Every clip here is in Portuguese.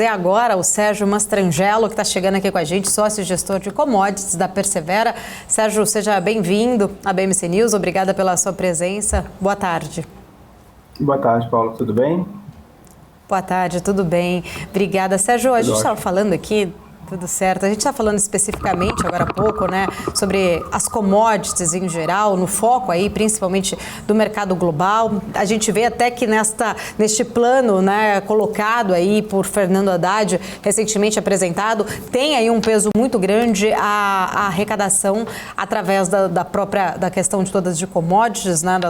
Agora o Sérgio Mastrangelo, que está chegando aqui com a gente, sócio e gestor de commodities da Persevera. Sérgio, seja bem-vindo à BMC News, obrigada pela sua presença. Boa tarde. Boa tarde, Paulo, tudo bem? Boa tarde, tudo bem. Obrigada. Sérgio, a gente estava falando aqui, tudo certo, a gente está falando especificamente agora há pouco, né, sobre as commodities em geral, no foco aí, principalmente do mercado global. A gente vê até que neste plano, né, colocado aí por Fernando Haddad, recentemente apresentado, tem aí um peso muito grande a arrecadação através da questão de todas de commodities, né,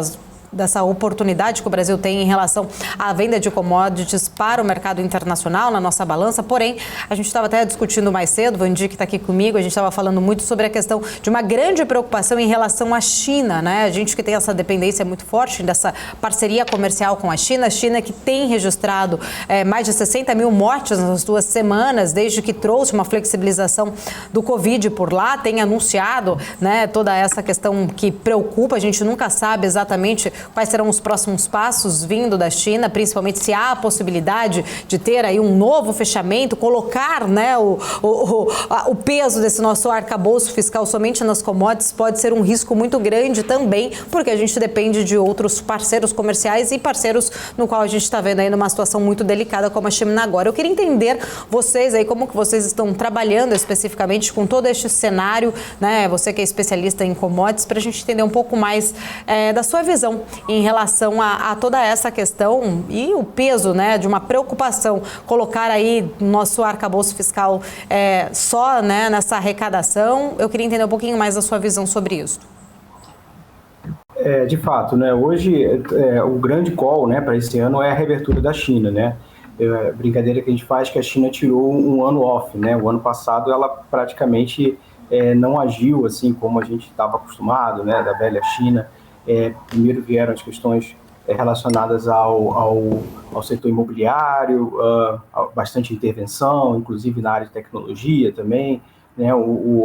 dessa oportunidade que o Brasil tem em relação à venda de commodities para o mercado internacional na nossa balança. Porém, a gente estava até discutindo mais cedo, o Vandir que está aqui comigo, a gente estava falando muito sobre a questão de uma grande preocupação em relação à China, né? A gente que tem essa dependência muito forte dessa parceria comercial com a China que tem registrado mais de 60 mil mortes nas 2 semanas, desde que trouxe uma flexibilização do Covid por lá, tem anunciado, né, toda essa questão que preocupa, a gente nunca sabe exatamente quais serão os próximos passos vindo da China, principalmente se há a possibilidade de ter aí um novo fechamento, colocar, né, o peso desse nosso arcabouço fiscal somente nas commodities pode ser um risco muito grande também, porque a gente depende de outros parceiros comerciais e parceiros no qual a gente está vendo aí numa situação muito delicada como a China agora. Eu queria entender vocês aí, como que vocês estão trabalhando especificamente com todo este cenário, né, você que é especialista em commodities, para a gente entender um pouco mais da sua visão em relação a toda essa questão e o peso, né, de uma preocupação, colocar aí nosso arcabouço fiscal só, né, nessa arrecadação. Eu queria entender um pouquinho mais da sua visão sobre isso. De fato, né, hoje o grande call, né, para esse ano é a reabertura da China, né? Brincadeira que a gente faz que a China tirou um ano off, né? O ano passado ela praticamente não agiu assim como a gente estava acostumado, né, da velha China. Primeiro vieram as questões relacionadas ao setor imobiliário, bastante intervenção, inclusive na área de tecnologia também, né?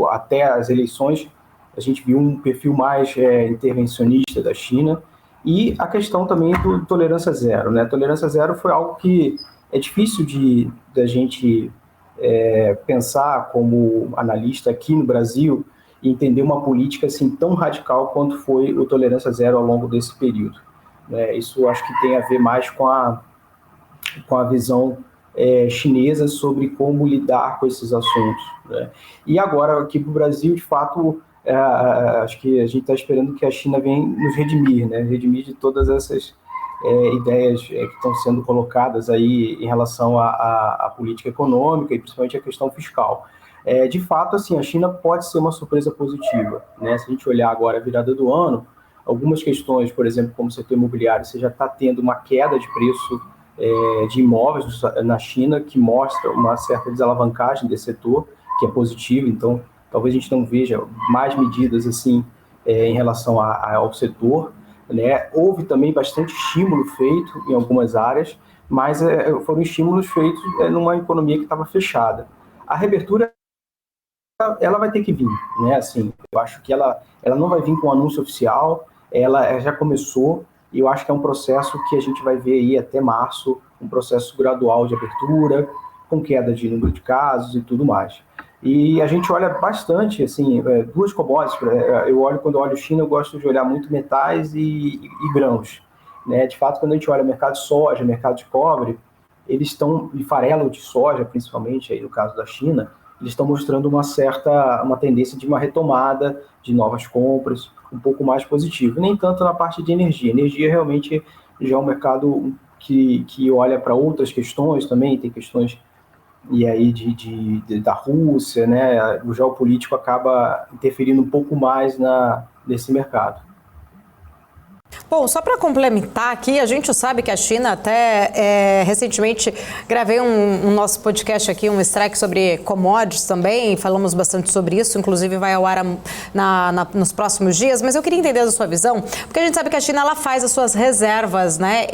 Até as eleições a gente viu um perfil mais intervencionista da China, e a questão também do tolerância zero, né? Tolerância zero foi algo que é difícil da gente pensar como analista aqui no Brasil, e entender uma política assim tão radical quanto foi o tolerância zero ao longo desse período, né? Isso acho que tem a ver mais com a visão chinesa sobre como lidar com esses assuntos, né? E agora aqui para o Brasil, de fato, acho que a gente está esperando que a China venha nos redimir, né? Redimir de todas essas ideias que estão sendo colocadas aí em relação à política econômica e principalmente a questão fiscal. De fato, assim, a China pode ser uma surpresa positiva, né? Se a gente olhar agora a virada do ano, algumas questões, por exemplo, como o setor imobiliário, você já está tendo uma queda de preço de imóveis na China, que mostra uma certa desalavancagem desse setor, que é positivo. Então, talvez a gente não veja mais medidas assim em relação ao setor, né? Houve também bastante estímulo feito em algumas áreas, mas foram estímulos feitos numa economia que estava fechada. A reabertura ela vai ter que vir, né? Assim, eu acho que ela não vai vir com um anúncio oficial, ela já começou, e eu acho que é um processo que a gente vai ver aí até março, um processo gradual de abertura, com queda de número de casos e tudo mais. E a gente olha bastante, assim, duas commodities. Quando eu olho China, eu gosto de olhar muito metais e grãos, né? De fato, quando a gente olha mercado de soja, mercado de cobre, eles estão, e farelo de soja, principalmente, aí no caso da China, eles estão mostrando uma tendência de uma retomada de novas compras, um pouco mais positivo. Nem tanto na parte de energia. Energia realmente já é um mercado que olha para outras questões também, tem questões e aí da Rússia, né? O geopolítico acaba interferindo um pouco mais nesse mercado. Bom, só para complementar aqui, a gente sabe que a China até recentemente gravei um nosso podcast aqui, um strike sobre commodities também, falamos bastante sobre isso, inclusive vai ao ar nos próximos dias, mas eu queria entender a sua visão, porque a gente sabe que a China ela faz as suas reservas, né,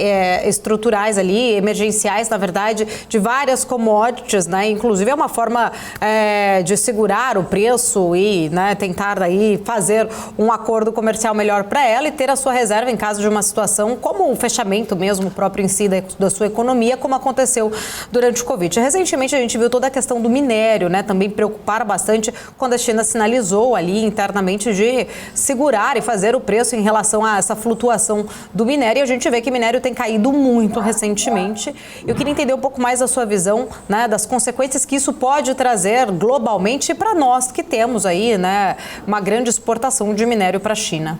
estruturais ali, emergenciais, na verdade, de várias commodities, né, inclusive é uma forma de segurar o preço e, né, tentar aí fazer um acordo comercial melhor para ela e ter a sua reserva reserva em caso de uma situação como o fechamento mesmo próprio em si da sua economia, como aconteceu durante o Covid. Recentemente a gente viu toda a questão do minério, né, também preocupar bastante quando a China sinalizou ali internamente de segurar e fazer o preço em relação a essa flutuação do minério. E a gente vê que o minério tem caído muito recentemente. Eu queria entender um pouco mais a sua visão, né, das consequências que isso pode trazer globalmente para nós que temos aí, né, uma grande exportação de minério para a China.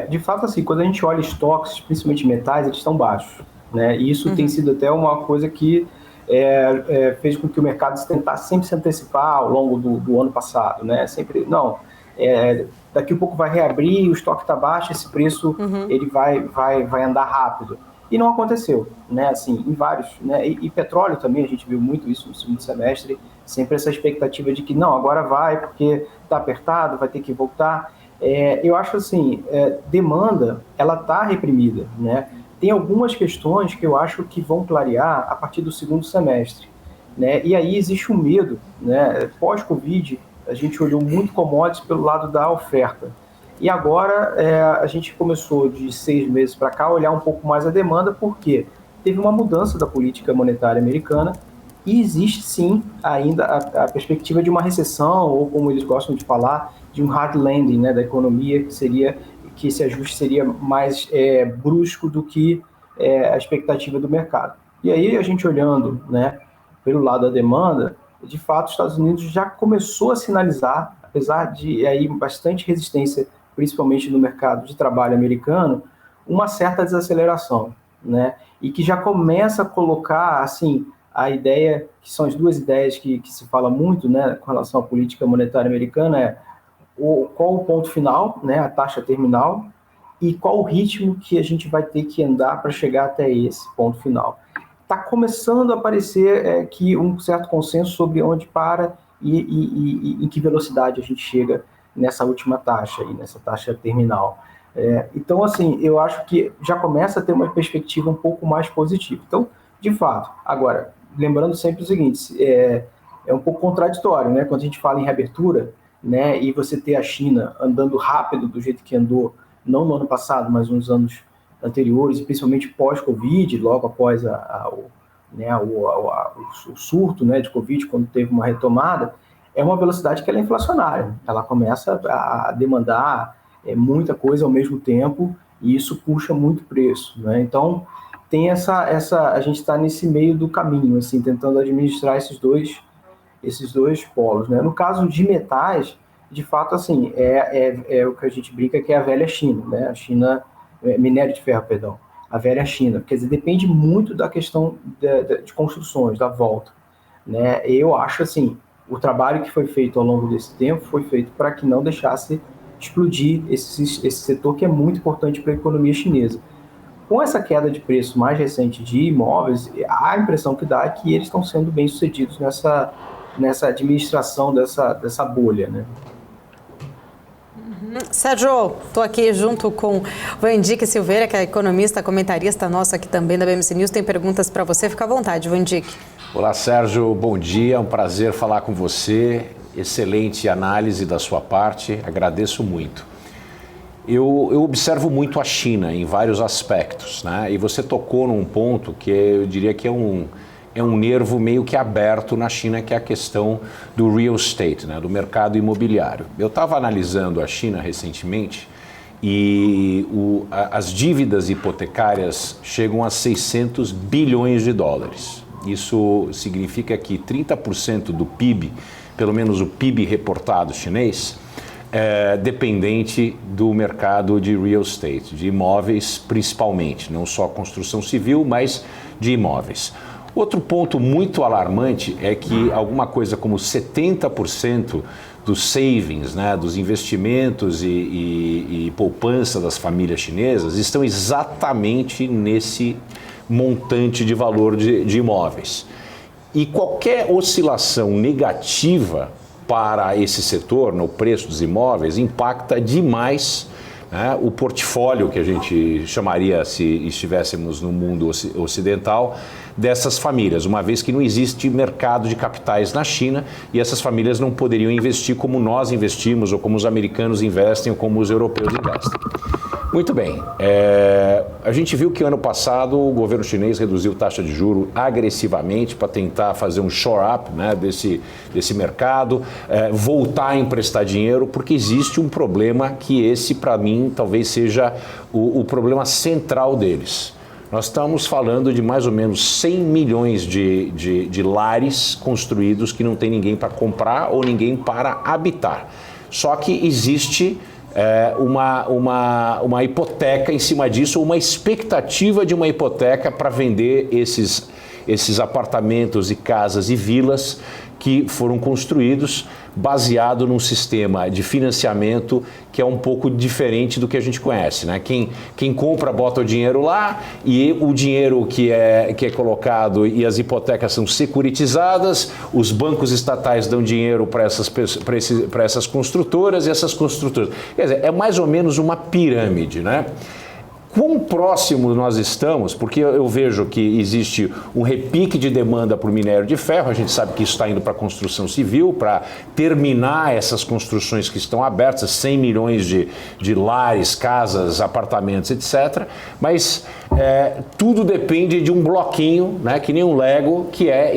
De fato, assim, quando a gente olha estoques, principalmente metais, eles estão baixos, né? E isso tem sido até uma coisa que fez com que o mercado tentasse sempre se antecipar ao longo do ano passado, né? Sempre, daqui a pouco vai reabrir, o estoque está baixo, esse preço ele vai andar rápido. E não aconteceu, né? Assim, em vários, né? E petróleo também, a gente viu muito isso no segundo semestre, sempre essa expectativa de que não, agora vai, porque está apertado, vai ter que voltar. Eu acho assim, demanda, ela está reprimida, né? Tem algumas questões que eu acho que vão clarear a partir do segundo semestre, né? E aí existe um medo, né? Pós-Covid, a gente olhou muito commodities pelo lado da oferta. E agora a gente começou de 6 meses para cá a olhar um pouco mais a demanda, porque teve uma mudança da política monetária americana e existe sim ainda a perspectiva de uma recessão, ou como eles gostam de falar, de um hard landing, né, da economia, que esse ajuste seria mais brusco do que a expectativa do mercado. E aí a gente olhando, né, pelo lado da demanda, de fato os Estados Unidos já começou a sinalizar, apesar de aí bastante resistência, principalmente no mercado de trabalho americano, uma certa desaceleração, né, e que já começa a colocar, assim, a ideia, que são as duas ideias que se fala muito, né, com relação à política monetária americana, qual o ponto final, né, a taxa terminal, e qual o ritmo que a gente vai ter que andar para chegar até esse ponto final. Está começando a aparecer que um certo consenso sobre onde para e em que velocidade a gente chega nessa última taxa, nessa taxa terminal. Então, assim, eu acho que já começa a ter uma perspectiva um pouco mais positiva. Então, de fato, agora, lembrando sempre o seguinte, é um pouco contraditório, né? Quando a gente fala em reabertura, né, e você ter a China andando rápido do jeito que andou, não no ano passado, mas nos anos anteriores, principalmente pós-Covid, logo após o surto, né, de Covid, quando teve uma retomada, é uma velocidade que ela é inflacionária. Ela começa a demandar muita coisa ao mesmo tempo e isso puxa muito preço, né? Então, tem a gente está nesse meio do caminho, assim, tentando administrar esses dois polos, né? No caso de metais, de fato, assim, é o que a gente brinca que é a velha China, né? A China, minério de ferro, perdão, a velha China, quer dizer, depende muito da questão de construções, da volta, né? Eu acho, assim, o trabalho que foi feito ao longo desse tempo foi feito para que não deixasse explodir esse setor que é muito importante para a economia chinesa. Com essa queda de preço mais recente de imóveis, a impressão que dá é que eles estão sendo bem-sucedidos nessa administração dessa bolha, né? Sérgio, estou aqui junto com Vandique Silveira, que é economista, comentarista nosso aqui também da BMC News. Tem perguntas para você, fica à vontade, Vandique. Olá, Sérgio, bom dia, é um prazer falar com você. Excelente análise da sua parte, agradeço muito. Eu observo muito a China em vários aspectos, né? E você tocou num ponto que eu diria que é um nervo meio que aberto na China, que é a questão do real estate, né? Do mercado imobiliário. Eu estava analisando a China recentemente e as dívidas hipotecárias chegam a 600 bilhões de dólares. Isso significa que 30% do PIB, pelo menos o PIB reportado chinês, dependente do mercado de real estate, de imóveis principalmente, não só construção civil, mas de imóveis. Outro ponto muito alarmante é que alguma coisa como 70% dos savings, né, dos investimentos e poupança das famílias chinesas estão exatamente nesse montante de valor de imóveis. E qualquer oscilação negativa para esse setor, no preço dos imóveis, impacta demais né, o portfólio que a gente chamaria, se estivéssemos no mundo ocidental, dessas famílias, uma vez que não existe mercado de capitais na China e essas famílias não poderiam investir como nós investimos, ou como os americanos investem, ou como os europeus investem. Muito bem, a gente viu que ano passado o governo chinês reduziu taxa de juros agressivamente para tentar fazer um shore-up, né, desse mercado, voltar a emprestar dinheiro, porque existe um problema que esse, para mim, talvez seja o problema central deles. Nós estamos falando de mais ou menos 100 milhões de lares construídos que não tem ninguém para comprar ou ninguém para habitar. Só que existe uma hipoteca em cima disso, uma expectativa de uma hipoteca para vender esses apartamentos e casas e vilas que foram construídos baseado num sistema de financiamento que é um pouco diferente do que a gente conhece, né? Quem compra bota o dinheiro lá e o dinheiro que é colocado e as hipotecas são securitizadas, os bancos estatais dão dinheiro para essas construtoras e essas construtoras. Quer dizer, é mais ou menos uma pirâmide, né? Quão próximo nós estamos, porque eu vejo que existe um repique de demanda por minério de ferro, a gente sabe que isso está indo para a construção civil, para terminar essas construções que estão abertas, 100 milhões de lares, casas, apartamentos, etc. Mas tudo depende de um bloquinho, né, que nem um Lego, que é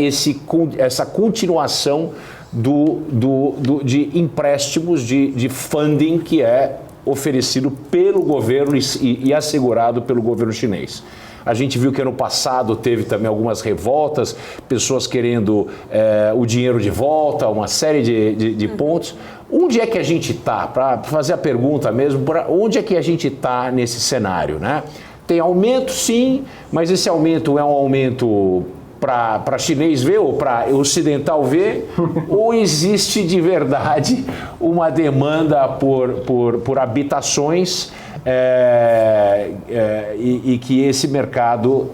essa continuação de empréstimos, de funding, que é oferecido pelo governo e assegurado pelo governo chinês. A gente viu que ano passado teve também algumas revoltas, pessoas querendo o dinheiro de volta, uma série de pontos. Onde é que a gente está? Para fazer a pergunta mesmo, onde é que a gente está nesse cenário, né? Tem aumento, sim, mas esse aumento é um aumento para chinês ver ou para ocidental ver, ou existe de verdade uma demanda por habitações e que esse mercado,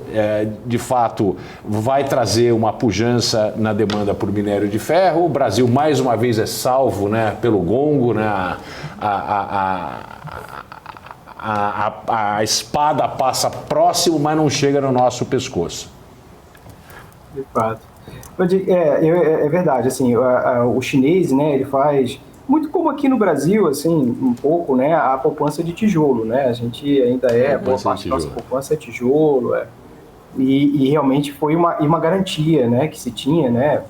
de fato, vai trazer uma pujança na demanda por minério de ferro. O Brasil, mais uma vez, é salvo, né, pelo gongo, né, a espada passa próximo, mas não chega no nosso pescoço. De fato. É verdade, assim, o chinês, né, ele faz, muito como aqui no Brasil, assim, um pouco, né, a poupança de tijolo, né, a gente ainda boa parte da nossa poupança é tijolo, e realmente foi uma garantia, né, que se tinha, né,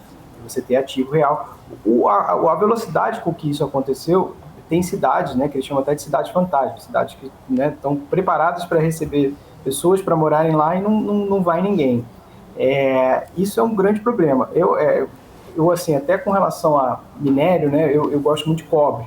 você ter ativo real. A velocidade com que isso aconteceu, tem cidades, né, que eles chamam até de cidades fantasmas, cidades que, né, estão preparadas para receber pessoas para morarem lá e não vai ninguém. Isso é um grande problema. Eu assim, até com relação a minério, né, eu gosto muito de cobre,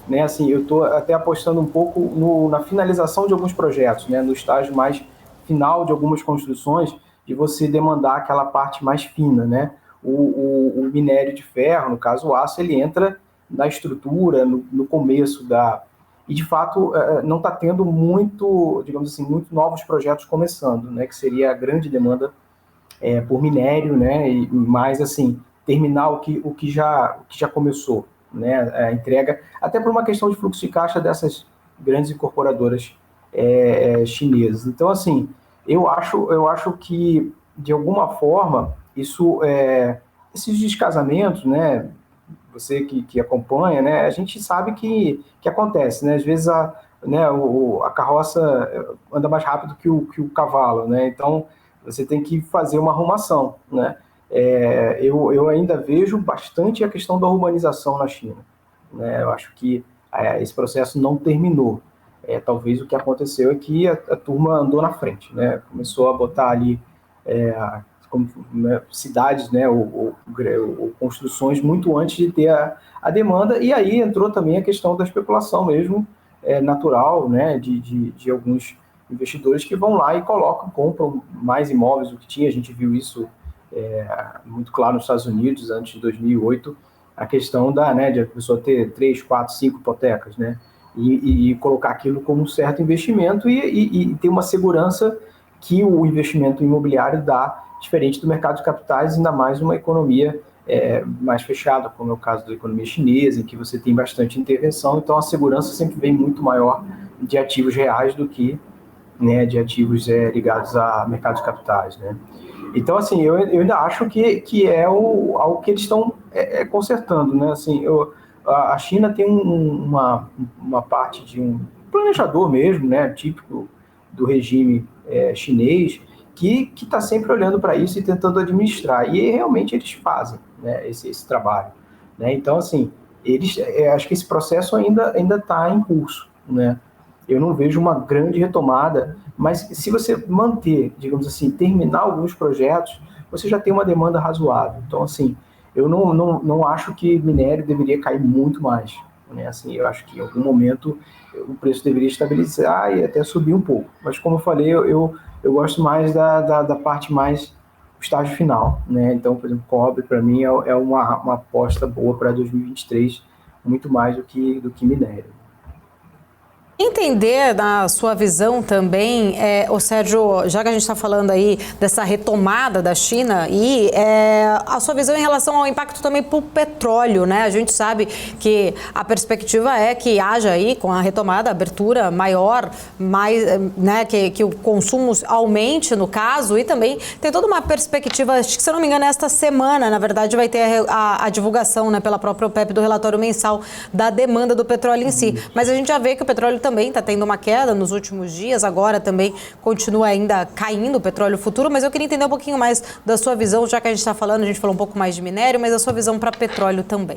né, assim, eu estou até apostando um pouco na finalização de alguns projetos, né, no estágio mais final de algumas construções, de você demandar aquela parte mais fina, né, o minério de ferro, no caso o aço, ele entra na estrutura, no começo e de fato não está tendo muito, digamos assim, muito novos projetos começando, né, que seria a grande demanda por minério, né, e mais assim, terminar o que já começou, né, a entrega, até por uma questão de fluxo de caixa dessas grandes incorporadoras chinesas. Então, assim, eu acho que, de alguma forma, esses descasamentos, né, você que acompanha, né, a gente sabe que acontece, né, às vezes a carroça anda mais rápido que o cavalo, né, então você tem que fazer uma arrumação, né? Eu ainda vejo bastante a questão da urbanização na China, né? Eu acho que esse processo não terminou. Talvez o que aconteceu é que a turma andou na frente, né? Começou a botar ali cidades, né? Ou construções muito antes de ter a demanda, e aí entrou também a questão da especulação mesmo, natural, né? De alguns investidores que vão lá e compram mais imóveis do que tinha. A gente viu isso muito claro nos Estados Unidos antes de 2008, a questão de a pessoa ter 3, 4, 5 hipotecas, né? E colocar aquilo como um certo investimento e ter uma segurança que o investimento imobiliário dá, diferente do mercado de capitais, ainda mais uma economia mais fechada, como é o caso da economia chinesa, em que você tem bastante intervenção, então a segurança sempre vem muito maior de ativos reais do que, né, de ativos ligados a mercados de capitais, né? Então, assim, eu ainda acho que é algo que eles estão consertando, né? Assim, a China tem uma parte de um planejador mesmo, né, típico do regime chinês, que está sempre olhando para isso e tentando administrar. E realmente eles fazem, né, esse trabalho, né? Então, assim, acho que esse processo ainda está em curso, né? Eu não vejo uma grande retomada, mas se você manter, digamos assim, terminar alguns projetos, você já tem uma demanda razoável. Então, assim, eu não acho que minério deveria cair muito mais, né? Assim, eu acho que em algum momento o preço deveria estabilizar e até subir um pouco. Mas, como eu falei, eu gosto mais da parte mais estágio final, né? Então, por exemplo, cobre, para mim, é uma aposta boa para 2023, muito mais do que minério. Entender na sua visão também, Sérgio, já que a gente está falando aí dessa retomada da China e a sua visão em relação ao impacto também para o petróleo, né? A gente sabe que a perspectiva é que haja aí, com a retomada, abertura maior, né, que o consumo aumente no caso, e também tem toda uma perspectiva, acho que se eu não me engano, esta semana, na verdade, vai ter a divulgação, né, pela própria OPEP do relatório mensal da demanda do petróleo em si. Mas a gente já vê que o petróleo também está tendo uma queda nos últimos dias, agora também continua ainda caindo o petróleo futuro, mas eu queria entender um pouquinho mais da sua visão, já que a gente está falando, a gente falou um pouco mais de minério, mas a sua visão para petróleo também.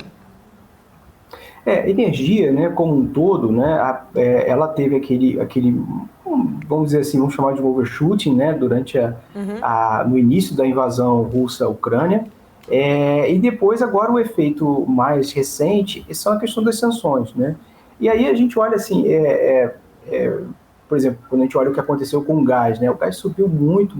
Energia, né, como um todo, né, ela teve aquele, vamos dizer assim, vamos chamar de overshooting, né, durante no início da invasão russa à Ucrânia, e depois agora o efeito mais recente são a questão das sanções, né. E aí a gente olha assim, por exemplo, quando a gente olha o que aconteceu com o gás, né? O gás subiu muito,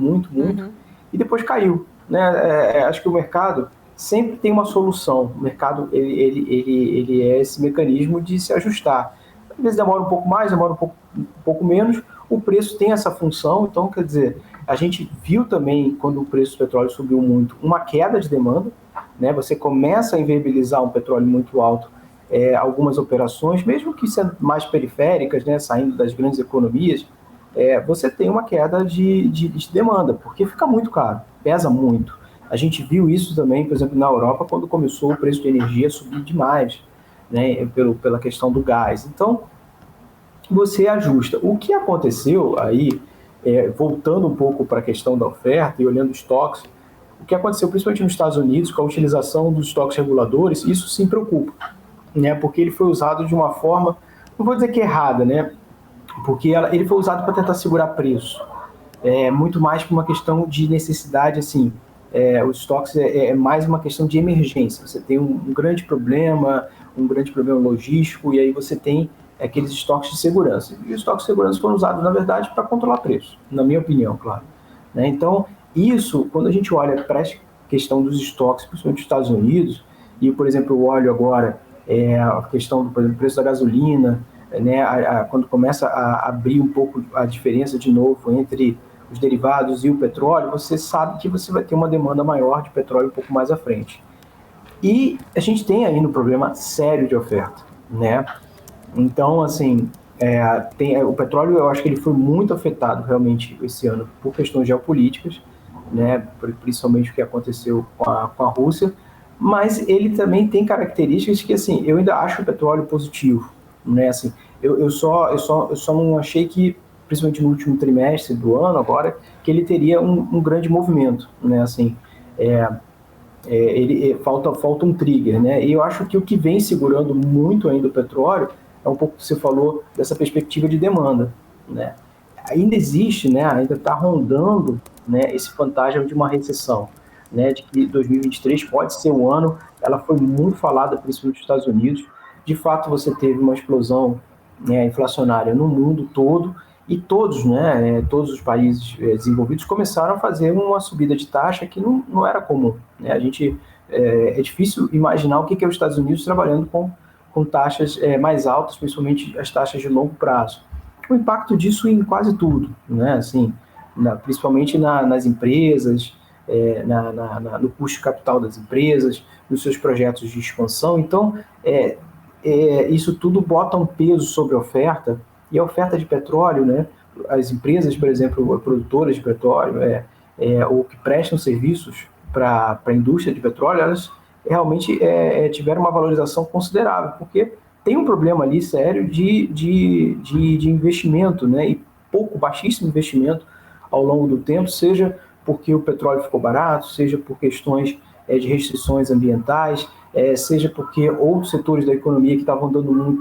e depois caiu, né? Acho que o mercado sempre tem uma solução. O mercado ele é esse mecanismo de se ajustar. Às vezes demora um pouco mais, demora um pouco menos. O preço tem essa função, então, quer dizer, a gente viu também, quando o preço do petróleo subiu muito, uma queda de demanda, né? Você começa a inviabilizar um petróleo muito alto, algumas operações, mesmo que sendo mais periféricas, né, saindo das grandes economias, você tem uma queda de demanda, porque fica muito caro, pesa muito. A gente viu isso também, por exemplo, na Europa, quando começou o preço de energia a subir demais, né, pela questão do gás. Então, você ajusta. O que aconteceu aí, voltando um pouco para a questão da oferta e olhando os estoques, o que aconteceu principalmente nos Estados Unidos, com a utilização dos estoques reguladores, isso sim preocupa, né, porque ele foi usado de uma forma, não vou dizer que errada, né, porque ele foi usado para tentar segurar preço, muito mais por uma questão de necessidade, assim, os estoques é mais uma questão de emergência, você tem um grande problema logístico, e aí você tem aqueles estoques de segurança, e os estoques de segurança foram usados, na verdade, para controlar preço, na minha opinião, claro, né? Então, isso, quando a gente olha para a questão dos estoques, principalmente nos Estados Unidos, e, por exemplo, o óleo agora, a questão do preço da gasolina, né, quando começa a abrir um pouco a diferença de novo entre os derivados e o petróleo, você sabe que você vai ter uma demanda maior de petróleo um pouco mais à frente. E a gente tem ainda um problema sério de oferta, né? Então, assim, o petróleo, eu acho que ele foi muito afetado realmente esse ano por questões geopolíticas, né, principalmente o que aconteceu com a Rússia, mas ele também tem características que, assim, eu ainda acho o petróleo positivo, né, assim, eu só não achei que, principalmente no último trimestre do ano agora, que ele teria um grande movimento, né, assim, falta um trigger, né, e eu acho que o que vem segurando muito ainda o petróleo é um pouco que você falou dessa perspectiva de demanda, né, ainda existe, né, ainda está rondando, né, esse fantasma de uma recessão, né, de que 2023 pode ser um ano, ela foi muito falada, principalmente nos Estados Unidos. De fato, você teve uma explosão, né, inflacionária no mundo todo, e todos, né, todos os países desenvolvidos começaram a fazer uma subida de taxa que não era comum, né? É difícil imaginar o que é os Estados Unidos trabalhando com taxas mais altas, principalmente as taxas de longo prazo. O impacto disso em quase tudo, né? Assim, principalmente nas empresas, no custo de capital das empresas, nos seus projetos de expansão. Então, isso tudo bota um peso sobre a oferta, E a oferta de petróleo, né, as empresas, por exemplo, produtoras de petróleo, ou que prestam serviços para a indústria de petróleo, elas realmente tiveram uma valorização considerável, porque tem um problema ali sério de investimento, né, e baixíssimo investimento ao longo do tempo, seja porque o petróleo ficou barato, seja por questões de restrições ambientais, seja porque outros setores da economia que estavam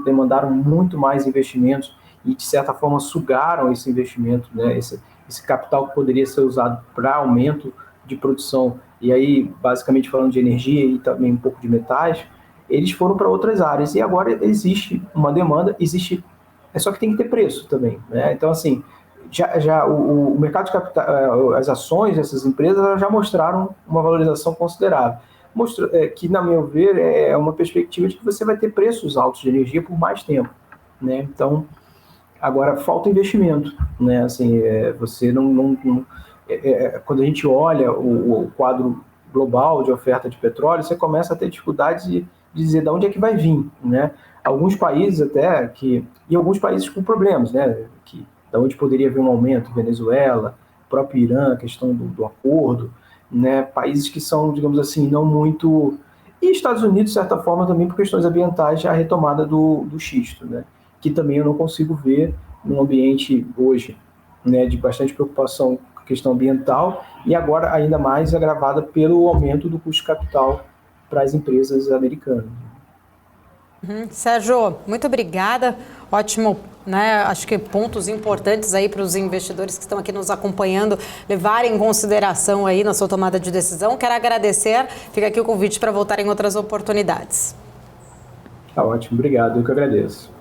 demandaram muito mais investimentos e, de certa forma, sugaram esse investimento, né, esse capital que poderia ser usado para aumento de produção, e aí, basicamente falando de energia e também um pouco de metais, eles foram para outras áreas, e agora existe uma demanda, só que tem que ter preço também, né? Então, assim, o mercado de capital, as ações dessas empresas já mostraram uma valorização considerável. Que, na meu ver, é uma perspectiva de que você vai ter preços altos de energia por mais tempo, né? Então, agora falta investimento, né? Assim, você quando a gente olha o quadro global de oferta de petróleo, você começa a ter dificuldade de dizer de onde é que vai vir, né? Alguns países e alguns países com problemas, né? Da onde poderia haver um aumento, Venezuela, próprio Irã, a questão do acordo, né? Países que são, digamos assim, não muito... E Estados Unidos, de certa forma, também por questões ambientais, a retomada do xisto, né? Que também eu não consigo ver num ambiente hoje, né, de bastante preocupação com a questão ambiental e agora ainda mais agravada pelo aumento do custo de capital para as empresas americanas. Sérgio, muito obrigada. Ótimo, né? Acho que pontos importantes aí para os investidores que estão aqui nos acompanhando levarem em consideração aí na sua tomada de decisão. Quero agradecer. Fica aqui o convite para voltar em outras oportunidades. Tá ótimo, obrigado. Eu que agradeço.